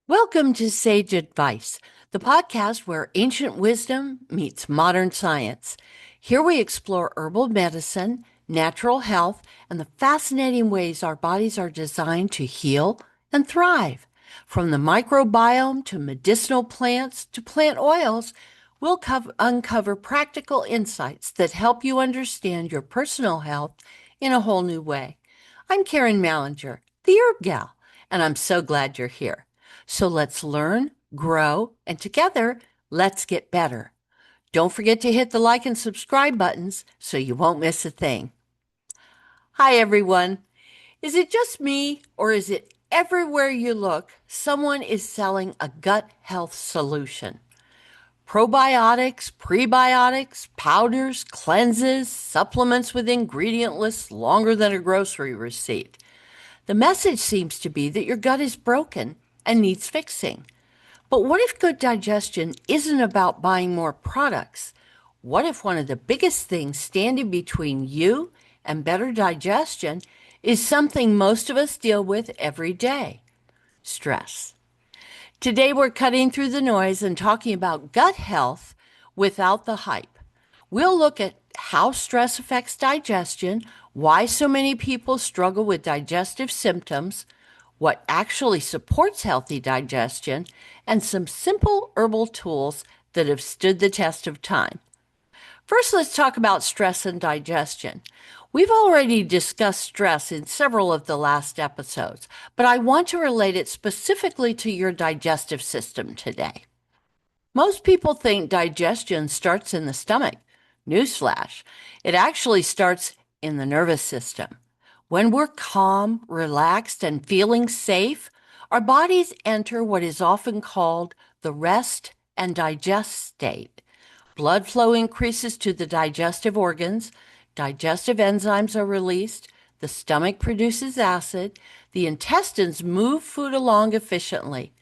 Welcome to Sage Advice, the podcast where ancient wisdom meets modern science. Here we explore herbal medicine, natural health, and the fascinating ways our bodies are designed to heal and thrive. From the microbiome to medicinal plants to plant oils, we'll uncover practical insights that help you understand your personal health in a whole new way. I'm Karen Mallinger, the Herb Gal, and I'm so glad you're here. So let's learn, grow, and together, let's get better. Don't forget to hit the like and subscribe buttons so you won't miss a thing. Hi, everyone. Is it just me, or is it everywhere you look, someone is selling a gut health solution? Probiotics, prebiotics, powders, cleanses, supplements with ingredient lists longer than a grocery receipt. The message seems to be that your gut is broken and needs fixing. But what if good digestion isn't about buying more products? What if one of the biggest things standing between you and better digestion is something most of us deal with every day? Stress. Today we're cutting through the noise and talking about gut health without the hype. We'll look at how stress affects digestion, why so many people struggle with digestive symptoms, what actually supports healthy digestion, and some simple herbal tools that have stood the test of time. First, let's talk about stress and digestion. We've already discussed stress in several of the last episodes, but I want to relate it specifically to your digestive system today. Most people think digestion starts in the stomach. Newsflash, it actually starts in the nervous system. When we're calm, relaxed, and feeling safe, our bodies enter what is often called the rest and digest state. Blood flow increases to the digestive organs, digestive enzymes are released, the stomach produces acid, the intestines move food along efficiently.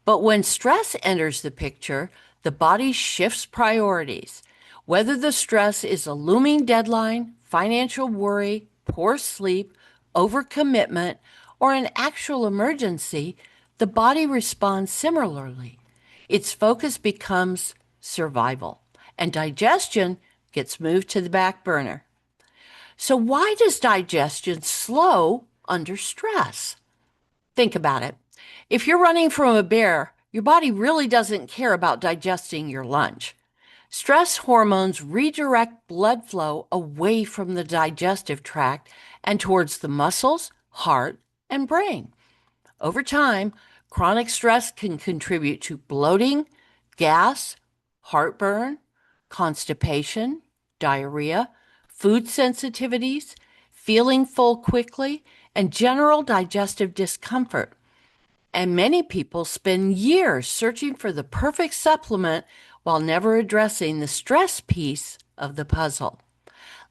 But when stress enters the picture, the body shifts priorities. Whether the stress is a looming deadline, financial worry, poor sleep, overcommitment, or an actual emergency, the body responds similarly. Its focus becomes survival, and digestion gets moved to the back burner. So, why does digestion slow under stress? Think about it. If you're running from a bear, your body really doesn't care about digesting your lunch. Stress hormones redirect blood flow away from the digestive tract and towards the muscles, heart, and brain. Over time, chronic stress can contribute to bloating, gas, heartburn, constipation, diarrhea, food sensitivities, feeling full quickly, and general digestive discomfort. And many people spend years searching for the perfect supplement while never addressing the stress piece of the puzzle.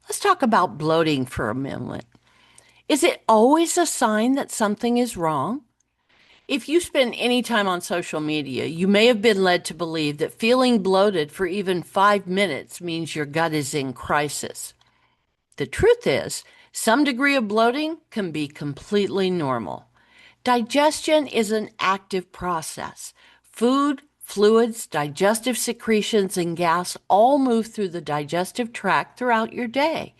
Let's talk about bloating for a moment. Is it always a sign that something is wrong? If you spend any time on social media, you may have been led to believe that feeling bloated for even 5 minutes means your gut is in crisis. The truth is, some degree of bloating can be completely normal. Digestion is an active process. Food, fluids, digestive secretions, and gas all move through the digestive tract throughout your day.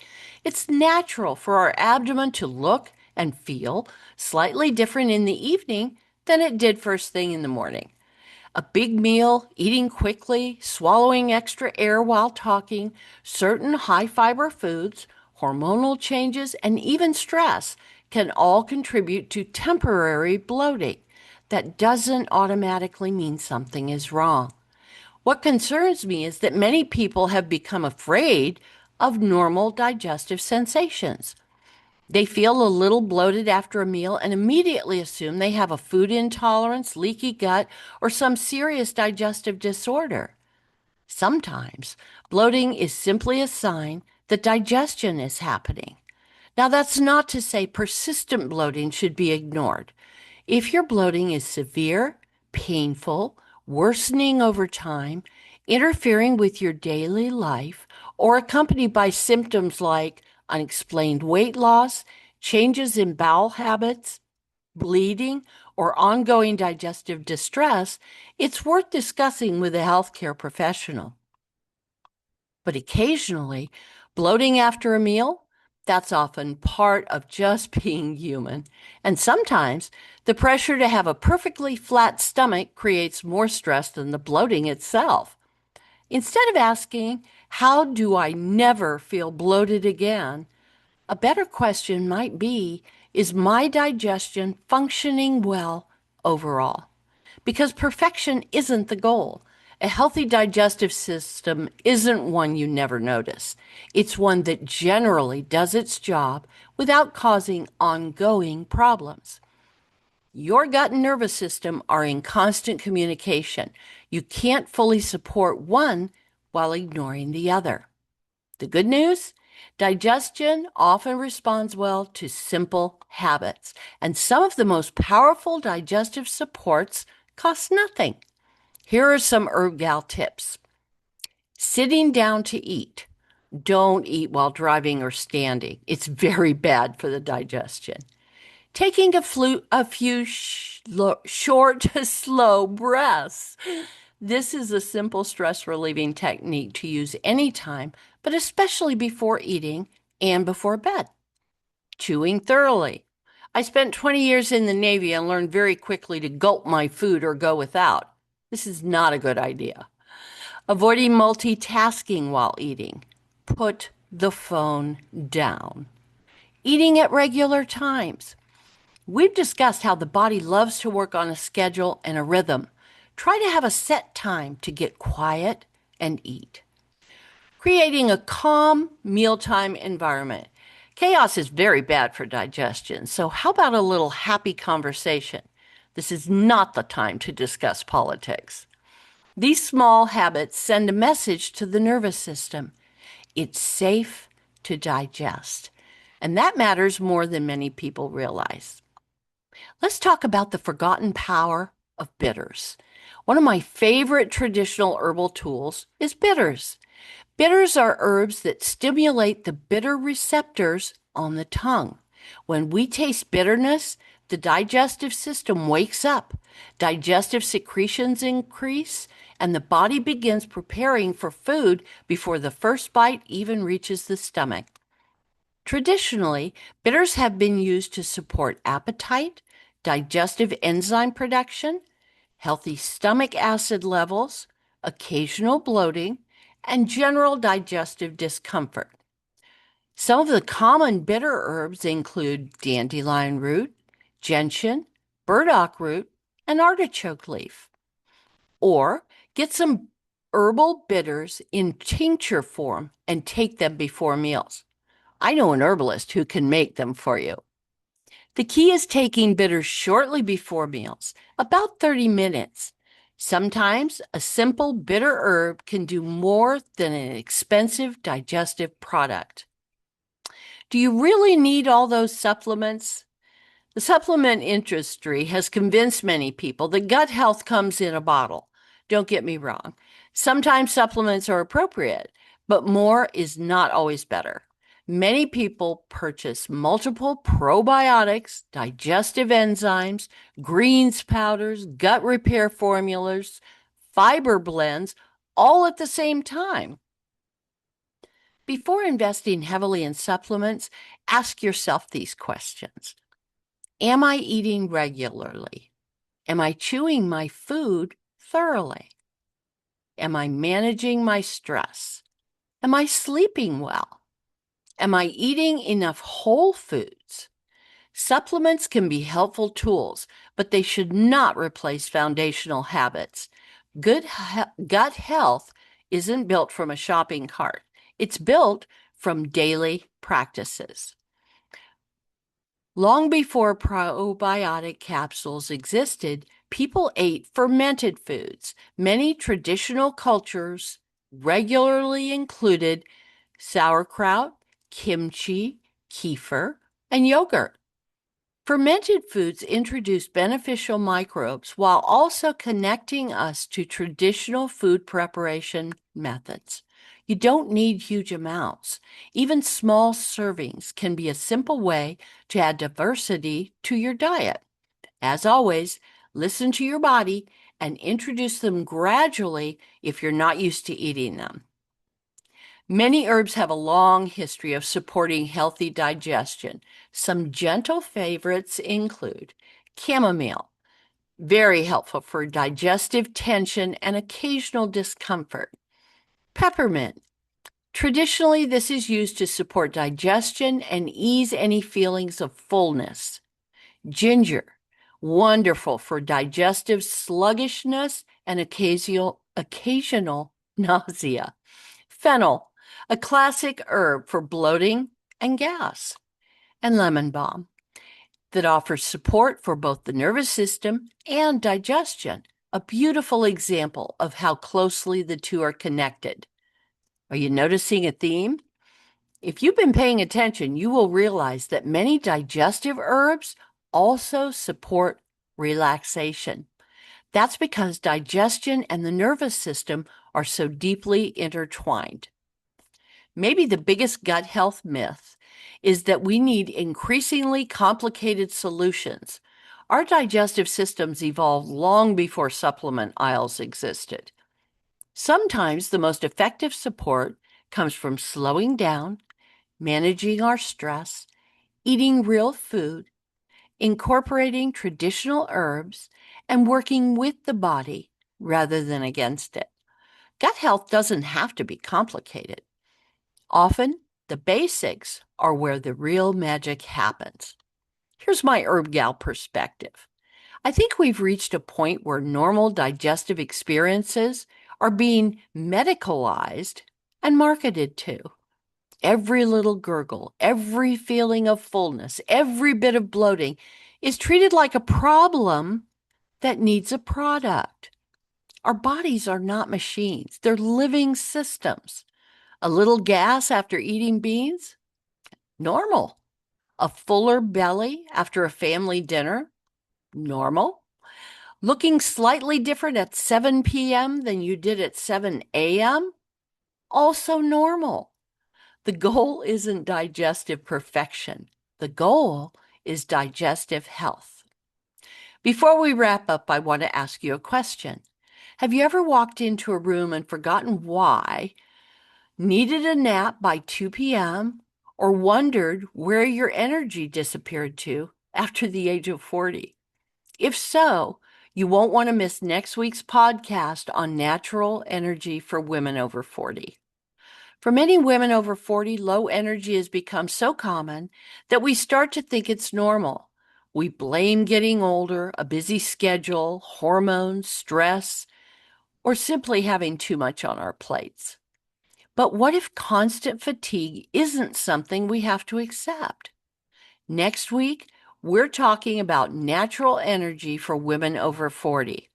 It's natural for our abdomen to look and feel slightly different in the evening than it did first thing in the morning. A big meal, eating quickly, swallowing extra air while talking, certain high fiber foods, hormonal changes, and even stress can all contribute to temporary bloating. That doesn't automatically mean something is wrong. What concerns me is that many people have become afraid of normal digestive sensations. They feel a little bloated after a meal and immediately assume they have a food intolerance, leaky gut, or some serious digestive disorder. Sometimes bloating is simply a sign that digestion is happening. Now, that's not to say persistent bloating should be ignored. If your bloating is severe, painful, worsening over time, interfering with your daily life, or accompanied by symptoms like unexplained weight loss, changes in bowel habits, bleeding, or ongoing digestive distress, it's worth discussing with a healthcare professional. But occasionally, bloating after a meal, that's often part of just being human. And sometimes the pressure to have a perfectly flat stomach creates more stress than the bloating itself. Instead of asking, how do I never feel bloated again? A better question might be, is my digestion functioning well overall? Because perfection isn't the goal. A healthy digestive system isn't one you never notice. It's one that generally does its job without causing ongoing problems. Your gut and nervous system are in constant communication. You can't fully support one while ignoring the other. The good news? Digestion often responds well to simple habits, and some of the most powerful digestive supports cost nothing. Here are some herbal tips. Sitting down to eat. Don't eat while driving or standing. It's very bad for the digestion. Taking a few short, slow breaths. This is a simple stress relieving technique to use anytime, but especially before eating and before bed. Chewing thoroughly. I spent 20 years in the Navy and learned very quickly to gulp my food or go without. This is not a good idea. Avoiding multitasking while eating. Put the phone down. Eating at regular times. We've discussed how the body loves to work on a schedule and a rhythm. Try to have a set time to get quiet and eat. Creating a calm mealtime environment. Chaos is very bad for digestion, so how about a little happy conversation? This is not the time to discuss politics. These small habits send a message to the nervous system. It's safe to digest, and that matters more than many people realize. Let's talk about the forgotten power of bitters. One of my favorite traditional herbal tools is bitters. Bitters are herbs that stimulate the bitter receptors on the tongue. When we taste bitterness, the digestive system wakes up, digestive secretions increase, and the body begins preparing for food before the first bite even reaches the stomach. Traditionally, bitters have been used to support appetite, digestive enzyme production, healthy stomach acid levels, occasional bloating, and general digestive discomfort. Some of the common bitter herbs include dandelion root, gentian, burdock root, and artichoke leaf. Or get some herbal bitters in tincture form and take them before meals. I know an herbalist who can make them for you. The key is taking bitters shortly before meals, about 30 minutes. Sometimes a simple bitter herb can do more than an expensive digestive product. Do you really need all those supplements? The supplement industry has convinced many people that gut health comes in a bottle. Don't get me wrong. Sometimes supplements are appropriate, but more is not always better. Many people purchase multiple probiotics, digestive enzymes, greens powders, gut repair formulas, fiber blends, all at the same time. Before investing heavily in supplements, ask yourself these questions. Am I eating regularly? Am I chewing my food thoroughly? Am I managing my stress? Am I sleeping well? Am I eating enough whole foods? Supplements can be helpful tools, but they should not replace foundational habits. Good gut health isn't built from a shopping cart. It's built from daily practices. Long before probiotic capsules existed, people ate fermented foods. Many traditional cultures regularly included sauerkraut, kimchi, kefir, and yogurt. Fermented foods introduce beneficial microbes while also connecting us to traditional food preparation methods. You don't need huge amounts. Even small servings can be a simple way to add diversity to your diet. As always, listen to your body and introduce them gradually if you're not used to eating them. Many herbs have a long history of supporting healthy digestion. Some gentle favorites include chamomile, very helpful for digestive tension and occasional discomfort. Peppermint. Traditionally, this is used to support digestion and ease any feelings of fullness. Ginger. Wonderful for digestive sluggishness and occasional nausea. Fennel. A classic herb for bloating and gas. And lemon balm, that offers support for both the nervous system and digestion, a beautiful example of how closely the two are connected. Are you noticing a theme? If you've been paying attention, you will realize that many digestive herbs also support relaxation. That's because digestion and the nervous system are so deeply intertwined. Maybe the biggest gut health myth is that we need increasingly complicated solutions. Our digestive systems evolved long before supplement aisles existed. Sometimes the most effective support comes from slowing down, managing our stress, eating real food, incorporating traditional herbs, and working with the body rather than against it. Gut health doesn't have to be complicated. Often, the basics are where the real magic happens. Here's my herb gal perspective. I think we've reached a point where normal digestive experiences are being medicalized and marketed to. Every little gurgle, every feeling of fullness, every bit of bloating is treated like a problem that needs a product. Our bodies are not machines, they're living systems. A little gas after eating beans? Normal. A fuller belly after a family dinner? Normal. Looking slightly different at 7 p.m. than you did at 7 a.m.? Also normal. The goal isn't digestive perfection. The goal is digestive health. Before we wrap up, I want to ask you a question. Have you ever walked into a room and forgotten why, needed a nap by 2 p.m., or wondered where your energy disappeared to after the age of 40? If so, you won't want to miss next week's podcast on natural energy for women over 40. For many women over 40, low energy has become so common that we start to think it's normal. We blame getting older, a busy schedule, hormones, stress, or simply having too much on our plates. But what if constant fatigue isn't something we have to accept? Next week, we're talking about natural energy for women over 40.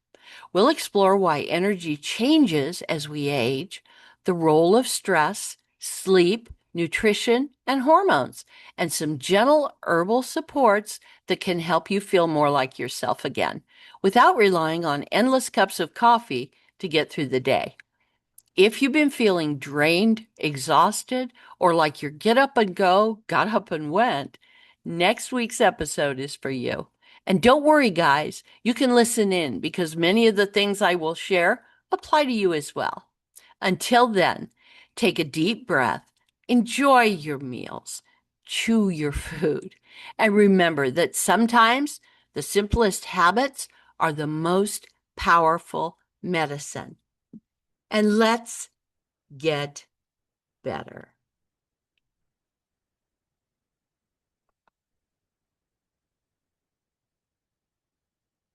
We'll explore why energy changes as we age, the role of stress, sleep, nutrition, and hormones, and some gentle herbal supports that can help you feel more like yourself again, without relying on endless cups of coffee to get through the day. If you've been feeling drained, exhausted, or like your get up and go, got up and went, next week's episode is for you. And don't worry, guys, you can listen in because many of the things I will share apply to you as well. Until then, take a deep breath, enjoy your meals, chew your food, and remember that sometimes the simplest habits are the most powerful medicine. And let's get better.